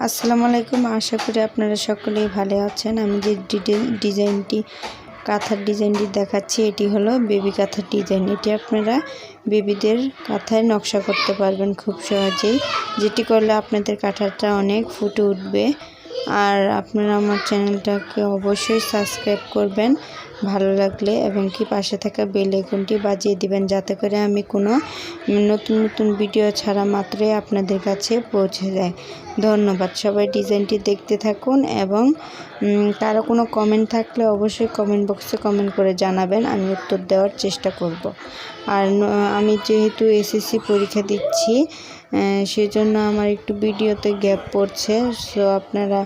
আসসালামু আলাইকুম। আশা করি আপনারা সকলেই ভালো আছেন। আমি যে ডিজাইনটি কাঁথার ডিজাইনটি দেখাচ্ছি এটি হলো বেবি কাঁথার ডিজাইন। এটি আপনারা বেবিদের কাঁথায় নকশা করতে পারবেন খুব সহজেই, যেটি করলে আপনাদের কাঁথাটা অনেক ফুটে উঠবে। আর আপনারা আমার চ্যানেলটাকে অবশ্যই সাবস্ক্রাইব করবেন ভালো লাগলে, এবং কি পাশে থাকা বেল আইকনটি বাজিয়ে দিবেন, যাতে করে আমি কোনো নতুন নতুন ভিডিও ছাড়া মাত্রই আপনাদের কাছে পৌঁছে যায়। ধন্যবাদ। সবাই ডিজাইনটি দেখতে থাকুন, এবং কারো কোনো কমেন্ট থাকলে অবশ্যই কমেন্ট বক্সে কমেন্ট করে জানাবেন, আমি উত্তর দেওয়ার চেষ্টা করব। আর আমি যেহেতু এসএসসি পরীক্ষা দিচ্ছি, সেজন্য আমার একটু ভিডিওতে গ্যাপ পড়ছে। সো আপনারা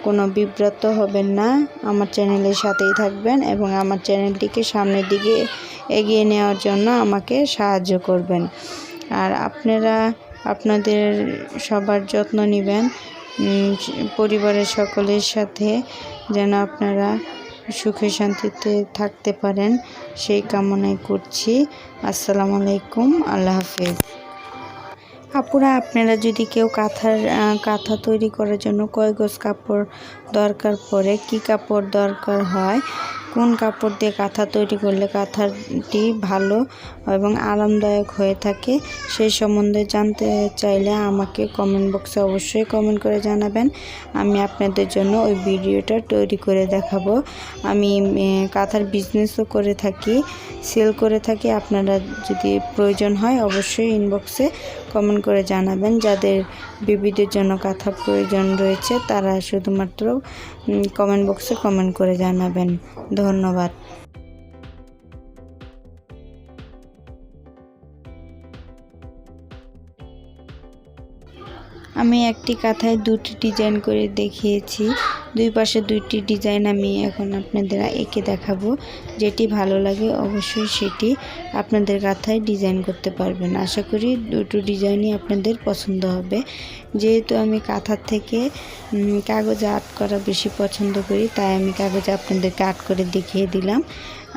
কোনো বিব্রত হবেন না, আমার চ্যানেলের সাথেই থাকবেন এবং আমার চ্যানেলটিকে সামনের দিকে এগিয়ে নেওয়ার জন্য আমাকে সাহায্য করবেন। আর আপনারা আপনাদের সবার যত্ন নেবেন, পরিবারের সকলের সাথে যেন আপনারা সুখে শান্তিতে থাকতে পারেন, সেই কামনাই করছি। আসসালামু আলাইকুম, আল্লাহ হাফেজ। আপুরা, আপনারা যদি কেউ কাঁথা তৈরি করার জন্য কয় গজ কাপড় দরকার পড়ে, কি কাপড় দরকার হয়, কোন কাপড় দিয়ে কাঁথা তৈরি করলে কাঁথাটি ভালো এবং আরামদায়ক হয়ে থাকে, সেই সম্বন্ধে জানতে চাইলে আমাকে কমেন্ট বক্সে অবশ্যই কমেন্ট করে জানাবেন। আমি আপনাদের জন্য ওই ভিডিওটা তৈরি করে দেখাবো। আমি কাঁথার বিজনেসও করে থাকি, সেল করে থাকি। আপনারা যদি প্রয়োজন হয় অবশ্যই ইনবক্সে কমেন্ট করে জানাবেন। যাদের বেবিদের জন্য কাঁথা প্রয়োজন রয়েছে তারা শুধুমাত্র কমেন্ট বক্সে কমেন্ট করে জানাবেন। ধন্যবাদ। আমি একটি কাঁথায় দুটি ডিজাইন করে দেখিয়েছি, দুই পাশে দুইটি ডিজাইন আমি এখন আপনাদের এঁকে দেখাবো। যেটি ভালো লাগে অবশ্যই সেটি আপনাদের কাঁথায় ডিজাইন করতে পারবেন। আশা করি দুটো ডিজাইনই আপনাদের পছন্দ হবে। যেহেতু আমি কাঁথার থেকে কাগজে আর্ট করা বেশি পছন্দ করি, তাই আমি কাগজে আপনাদেরকে আর্ট করে দেখিয়ে দিলাম।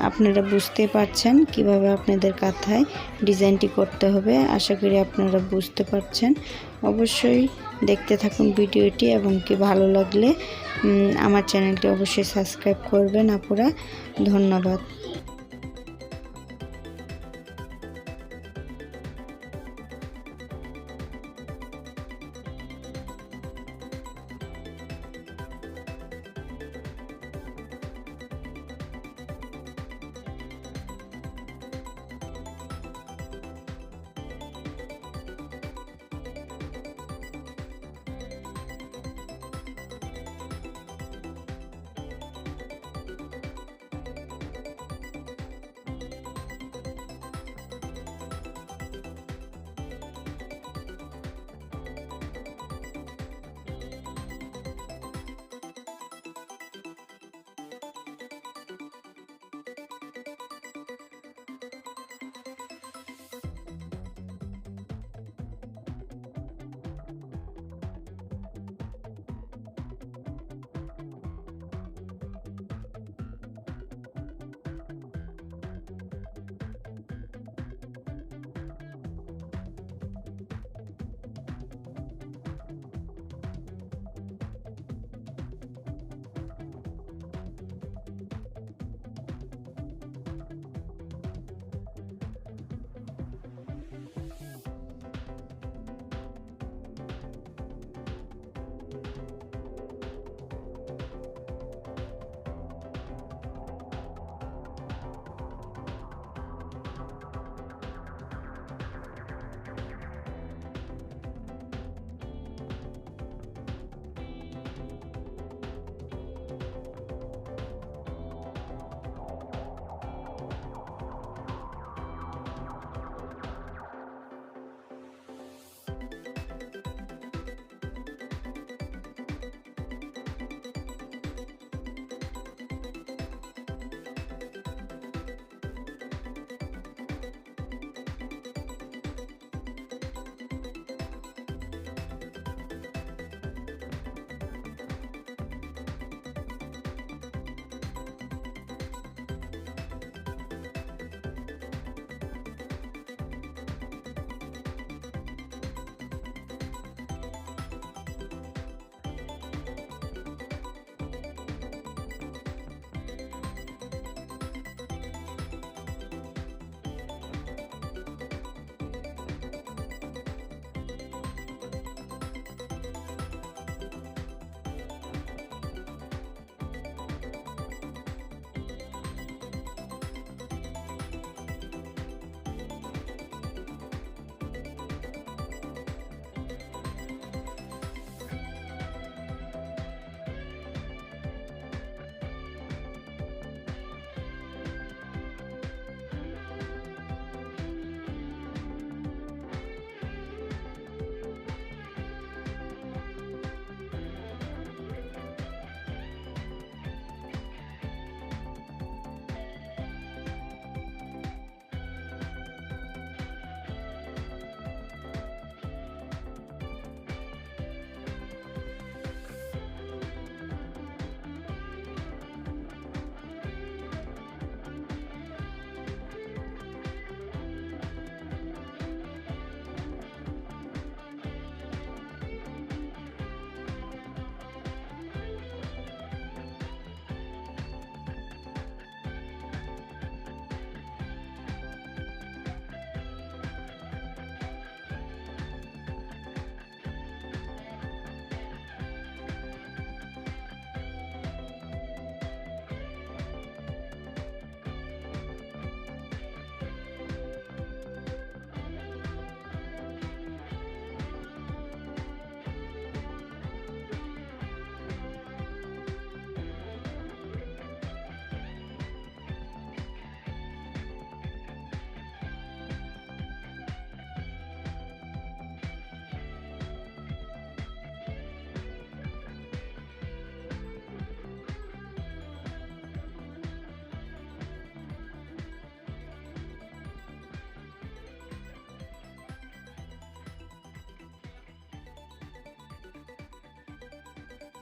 আপনারা বুঝতে পারছেন কিভাবে আপনাদের কাঁথায় ডিজাইনটি করতে হবে। আশা করি আপনারা বুঝতে পারছেন। অবশ্যই দেখতে থাকুন ভিডিওটি, এবং কি ভালো লাগলে আমার চ্যানেলটি অবশ্যই সাবস্ক্রাইব করবেন আপুরা। ধন্যবাদ।